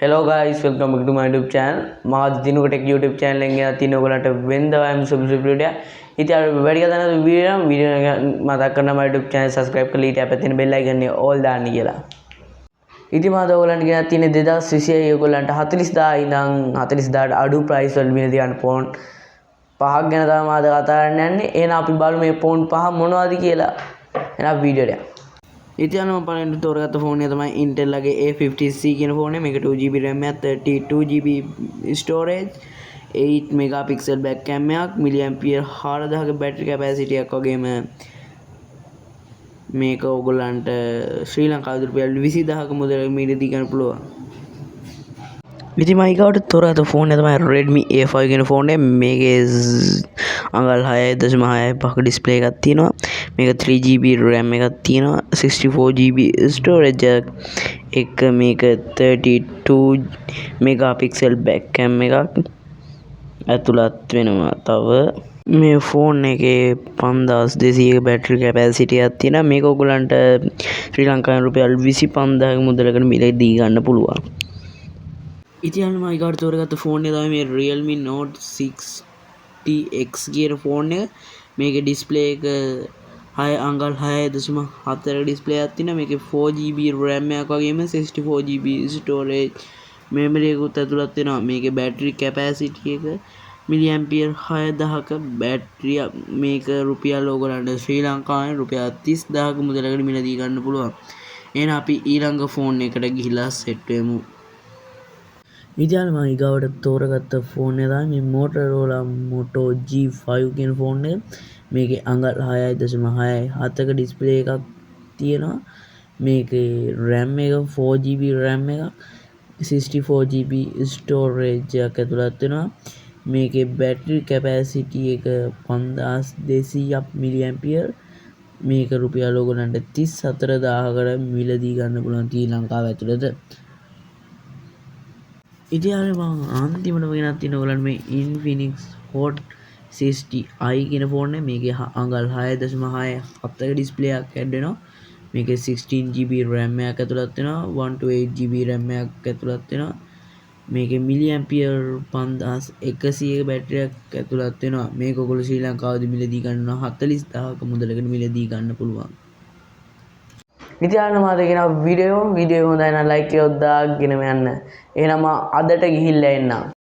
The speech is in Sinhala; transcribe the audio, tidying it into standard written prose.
Hello guys, welcome back to my YouTube channel. මාත් දිනුක ටෙක් YouTube channel එකෙන් ගෙනත් තියෙන ඔයගලන්ට වෙනදාම සුබ වීඩියෝ. ඉතින් අර වැඩි කරන වීඩියෝ එක මතක් කරන my YouTube channel subscribe කරලා ඊට අපිට තියෙන bell icon එක all දාන්න කියලා. ඉතින් මාත් ඔයගලන්ට ගෙනත් තියෙන 2026 ඔයගලන්ට 40000 ඉඳන් 40000ට අඩු price වල මිල තියන ෆෝන් පහක් ගැන තමයි මාත් කතා කරන්න යන්නේ. එහෙනම් අපි බලමු මේ ෆෝන් පහ මොනවද කියලා. එහෙනම් වීඩියෝ එක. ඉතින් මම පළවෙනි තෝරගත්ත ෆෝන් එක තමයි Intel ලගේ A50C කියන ෆෝන් එක. මේක 2GB RAM එකක් 32GB storage 8 megapixel back cam එකක් milliampere 4000ක battery capacity එකක් වගේම මේක ඕගොල්ලන්ට ශ්‍රී ලංකාවේ රුපියල් 20000ක මුදලක මිලදී ගන්න පුළුවන්. ඉතින් මම ඊගාවට තෝරගත්ත ෆෝන් එක තමයි Redmi A5 කියන ෆෝන් එක. මේකේ අඟල් 6.65ක ඩිස්ප්ලේ එකක් තියෙනවා. මේක 3GB RAM එකක් තියෙනවා. 64GB storage එක මේක 32 megapixel back cam එකක් ඇතුළත් වෙනවා. තව මේ ෆෝන් එකේ 5200ක battery capacity එකක් තියෙනවා. මේක ඔයගලන්ට ශ්‍රී ලංකාවේ රුපියල් 25000ක මුදලකට මිලදී ගන්න පුළුවන්. ඉතින් මම ඊගාට තෝරගත්ත ෆෝන් එක තමයි මේ Realme Note 60X කියන ෆෝන් එක. මේකේ ඩිස්ප්ලේ එක 6 අඟල් 6.4ක ඩිස්ප්ලේ එකක් තියෙනවා. මේකේ 4GB RAM එකක් වගේම 64GB storage memory එකකුත් ඇතුළත් වෙනවා. මේකේ battery capacity එක milliampere 6000ක battery මේක රුපියල් ඕගලන්ට ශ්‍රී ලංකාවේ රුපියල් 30000ක මුදලකට මිලදී ගන්න පුළුවන්. එහෙනම් අපි ඊළඟ ෆෝන් එකට ගිහිලා සෙට් වෙමු. ඉතින් මම ඊගාවට තෝරගත්ත ෆෝන් එක තමයි මේ Motorola Moto G5 කියන ෆෝන් එක. මේකේ අඟල් 6.67ක ඩිස්ප්ලේ එකක් තියෙනවා. මේකේ RAM එක 4GB RAM එකක් 64GB storage එකක් ඇතුළත් වෙනවා. මේකේ battery capacity එක 5200ක් milliampere. මේක රුපියල් ඕගලන්ට 34000කට මිලදී ගන්න පුළුවන් ශ්‍රී ලංකාව ඇතුළත. ඉතින් මම අන්තිමටම ගෙනත් තියෙන ඔයගලන්ට මේ Infinix Hot 60i කියන ෆෝන් එක. මේකේ අඟල් 6.67ක ඩිස්ප්ලේ එකක් ඇඩ් වෙනවා. මේකේ 16GB RAM එකක් ඇතුළත් වෙනවා. 128GB RAM එකක් ඇතුළත් වෙනවා. මේකේ milliampere 5100ක බැටරි එකක් ඇතුළත් වෙනවා. මේක ඔයගොල්ලෝ ශ්‍රී ලංකාවේදී මිලදී ගන්නවා 40000ක මුදලකට මිලදී ගන්න පුළුවන්. ඉතින් මාත් කියන වීඩියෝ හොඳයි නම් like එකක් දාගෙන යන්න. එහෙනම් අදට ගිහිල්ලා එන්න.